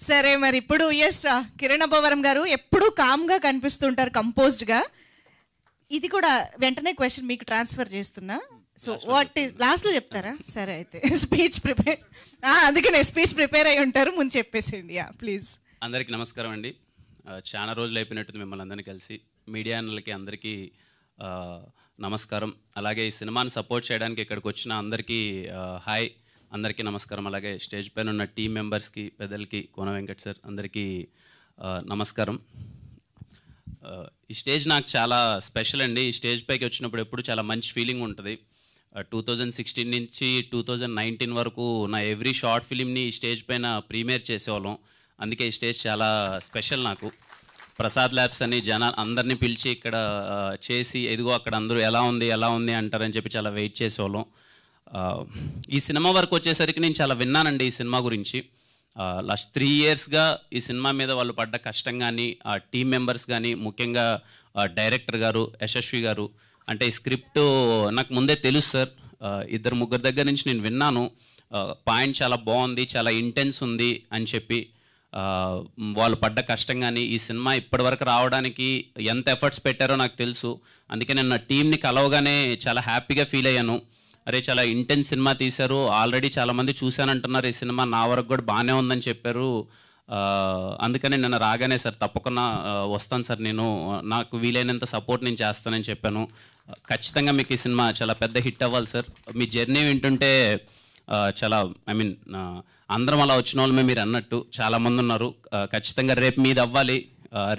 సరే మరి ఇప్పుడు కిరణ్ అబ్బవరం గారు ఎప్పుడు కామ్ గా కనిపిస్తుంటారు, కంపోజ్డ్ గా. ఇది కూడా వెంటనే క్వశ్చన్ మీకు ట్రాన్స్ఫర్ చేస్తున్నా. సో వాట్ ఈస్ లాస్ట్ లో చెప్తారా? సరే అయితే స్పీచ్ ప్రిపేర్, అందుకనే స్పీచ్ ప్రిపేర్ అయి ఉంటారు, ముందు చెప్పేసేయండి. ప్లీజ్. అందరికీ నమస్కారం అండి. చాలా రోజులు అయిపోయినట్టుంది మిమ్మల్ని అందరినీ కలిసి. మీడియా అన్నలకి అందరికీ నమస్కారం. అలాగే ఈ సినిమాని సపోర్ట్ చేయడానికి ఇక్కడికి వచ్చిన అందరికీ హాయ్, అందరికీ నమస్కారం. అలాగే స్టేజ్ పైన ఉన్న టీం మెంబర్స్కి, పెద్దలకి, కోన వెంకట్ సార్ అందరికీ నమస్కారం. ఈ స్టేజ్ నాకు చాలా స్పెషల్ అండి. ఈ స్టేజ్ పైకి వచ్చినప్పుడు ఎప్పుడు చాలా మంచి ఫీలింగ్ ఉంటుంది. 2016 నుంచి 2019 వరకు నా ఎవ్రీ షార్ట్ ఫిలింని ఈ స్టేజ్ పైన ప్రీమియర్ చేసేవాళ్ళం. అందుకే ఈ స్టేజ్ చాలా స్పెషల్ నాకు. ప్రసాద్ ల్యాబ్స్ అని అందరినీ పిలిచి ఇక్కడ చేసి ఎదుగో అక్కడ అందరూ ఎలా ఉంది అంటారని చెప్పి చాలా వెయిట్ చేసేవాళ్ళం. ఈ సినిమా వరకు వచ్చేసరికి నేను చాలా విన్నానండి ఈ సినిమా గురించి. లాస్ట్ 3 yearsగా ఈ సినిమా మీద వాళ్ళు పడ్డ కష్టం కానీ, ఆ టీం మెంబర్స్ కానీ, ముఖ్యంగా డైరెక్టర్ గారు యశస్వి గారు, అంటే ఈ స్క్రిప్ట్ నాకు ముందే తెలుసు సార్. 2-3 దగ్గర నుంచి నేను విన్నాను. పాయింట్ చాలా బాగుంది, చాలా ఇంటెన్స్ ఉంది అని చెప్పి. వాళ్ళు పడ్డ కష్టం కానీ, ఈ సినిమా ఇప్పటివరకు రావడానికి ఎంత ఎఫర్ట్స్ పెట్టారో నాకు తెలుసు. అందుకే నేను నా టీంని కలవగానే చాలా హ్యాపీగా ఫీల్ అయ్యాను. అరే చాలా ఇంటెన్స్ సినిమా తీశారు, ఆల్రెడీ చాలామంది చూశానంటున్నారు, ఈ సినిమా నా వరకు కూడా బాగానే ఉందని చెప్పారు. అందుకని నన్ను రాగానే సార్ తప్పకుండా వస్తాను సార్, నేను నాకు వీలైనంత సపోర్ట్ నేను చేస్తానని చెప్పాను. ఖచ్చితంగా మీకు ఈ సినిమా చాలా పెద్ద హిట్ అవ్వాలి సార్. మీ జర్నీ వింటుంటే చాలా అందరం అలా వచ్చిన వాళ్ళమే మీరు అన్నట్టు చాలామంది ఉన్నారు. ఖచ్చితంగా రేపు మీది అవ్వాలి.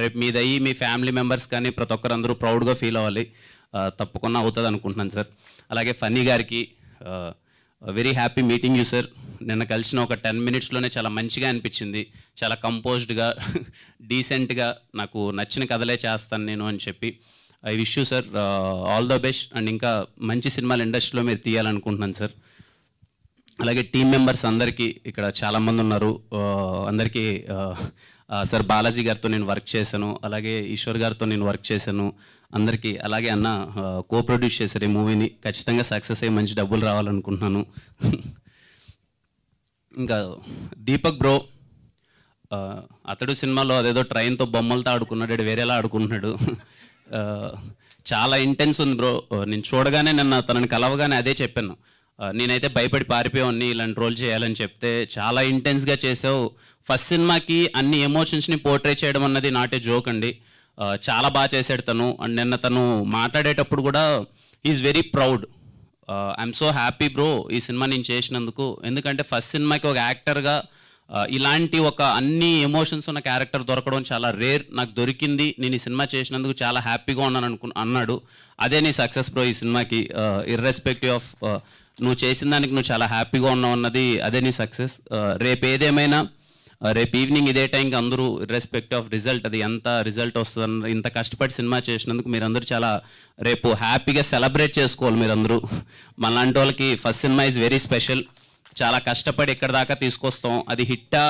రేపు మీది అయ్యి మీ ఫ్యామిలీ మెంబర్స్ కానీ ప్రతి ఒక్కరు అందరూ ప్రౌడ్గా ఫీల్ అవ్వాలి. తప్పకుండా అవుతుంది అనుకుంటున్నాను సార్. అలాగే ఫన్నీ గారికి very happy meeting you sir. నిన్న కలిసిన ఒక 10 minutesలోనే చాలా మంచిగా అనిపించింది. చాలా కంపోజ్డ్గా, డీసెంట్గా, నాకు నచ్చిన కథలే చేస్తాను నేను అని చెప్పి. I wish you sir all the best. And ఇంకా మంచి సినిమాలు ఇండస్ట్రీలో మీరు తీయాలనుకుంటున్నాను సార్. అలాగే టీం మెంబర్స్ అందరికీ, ఇక్కడ చాలామంది ఉన్నారు, అందరికీ సార్ బాలాజీ గారితో నేను వర్క్ చేశాను, అలాగే ఈశ్వర్ గారితో నేను వర్క్ చేశాను అందరికీ. అలాగే అన్న ప్రొడ్యూస్ చేశారు ఈ మూవీని. ఖచ్చితంగా సక్సెస్ అయ్యి మంచి డబ్బులు రావాలనుకుంటున్నాను. ఇంకా దీపక్ బ్రో, అతడు సినిమాలో అదేదో ట్రైన్తో బొమ్మలతో ఆడుకున్నాడు, వేరేలా ఆడుకుంటున్నాడు. చాలా ఇంటెన్స్ ఉంది బ్రో. నేను చూడగానే నిన్న తనని కలవగానే అదే చెప్పాను, నేనైతే భయపడి పారిపోయాన్ని ఇలాంటి రోల్ చేయాలని చెప్తే, చాలా ఇంటెన్స్గా చేసావు. ఫస్ట్ సినిమాకి అన్ని ఎమోషన్స్ని పోర్ట్రే చేయడం అన్నది నాట్ ఏ జోక్ అండి. చాలా బాగా చేశాడు తను. అండ్ నిన్న తను మాట్లాడేటప్పుడు కూడా is very proud. I'm so happy bro ఈ సినిమా నేను చేసినందుకు. ఎందుకంటే ఫస్ట్ సినిమాకి ఒక యాక్టర్గా ఇలాంటి ఒక అన్ని ఎమోషన్స్ ఉన్న క్యారెక్టర్ దొరకడం చాలా రేర్. నాకు దొరికింది, నేను ఈ సినిమా చేసినందుకు చాలా హ్యాపీగా ఉన్నాను అన్నాడు. అదే నీ సక్సెస్ బ్రో ఈ సినిమాకి. ఇర్రెస్పెక్టివ్ ఆఫ్ నువ్వు చేసిన దానికి నువ్వు చాలా హ్యాపీగా ఉన్నావు అన్నది అదే నీ సక్సెస్. రేపు ఏదేమైనా రేపు ఈవినింగ్ ఇదే టైంకి అందరూ ఇర్రెస్పెక్టివ్ ఆఫ్ రిజల్ట్, అది ఎంత రిజల్ట్ వస్తుంది, ఇంత కష్టపడి సినిమా చేసినందుకు మీరందరూ చాలా రేపు హ్యాపీగా సెలబ్రేట్ చేసుకోవాలి మీరందరూ. మనలాంటి వాళ్ళకి first cinema is very special. చాలా కష్టపడి ఇక్కడ దాకా తీసుకొస్తాం. అది హిట్టా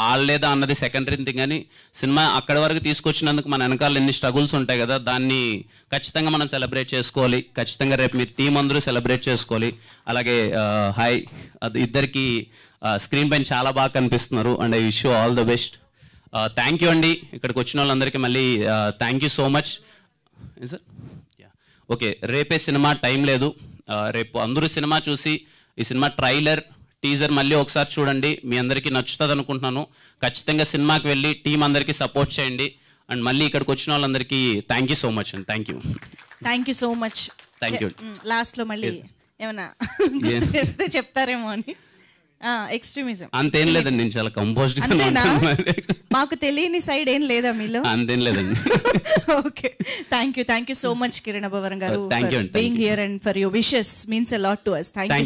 ఆడలేదా అన్నది సెకండరీ థింగ్, కానీ సినిమా అక్కడి వరకు తీసుకొచ్చినందుకు మన వెనకాల ఎన్ని స్ట్రగుల్స్ ఉంటాయి కదా, దాన్ని ఖచ్చితంగా మనం సెలబ్రేట్ చేసుకోవాలి. ఖచ్చితంగా రేపు మీ టీం అందరూ సెలబ్రేట్ చేసుకోవాలి. అలాగే హాయ్, అది ఇద్దరికి స్క్రీన్ పైన చాలా బాగా కనిపిస్తున్నారు. And I wish you all the best. Thank you అండి ఇక్కడికి వచ్చిన వాళ్ళందరికీ మళ్ళీ thank you so much sir. Okay, రేపే సినిమా, టైం లేదు. రేపు అందరూ సినిమా చూసి ఈ సినిమా ట్రైలర్, టీజర్ మళ్ళీ ఒకసారి చూడండి. మీ అందరికీ నచ్చుతుంది అనుకుంటున్నాను. ఖచ్చితంగా సినిమాకి వెళ్ళి టీం అందరికీ సపోర్ట్ చేయండి. అండ్ మళ్ళీ ఇక్కడికి వచ్చిన వాళ్ళందరికీ థ్యాంక్ యూ సో మచ్ అండి. Thank you so much. Thank you. లాస్ట్లో మళ్ళీ ఏమన్నా చేస్తే చెప్తారేమో అని. ఎక్స్ట్రీమిజం అంతేం లేదండి, నేను చాలా కంపోజ్డ్. మాకు తెలియని సైడ్ ఏం లేదా మీలో? అంతేం లేదండి. Okay, thank you so much Kiran Abbavaram garu, thank you being here and for your wishes means a lot to us. Thank you.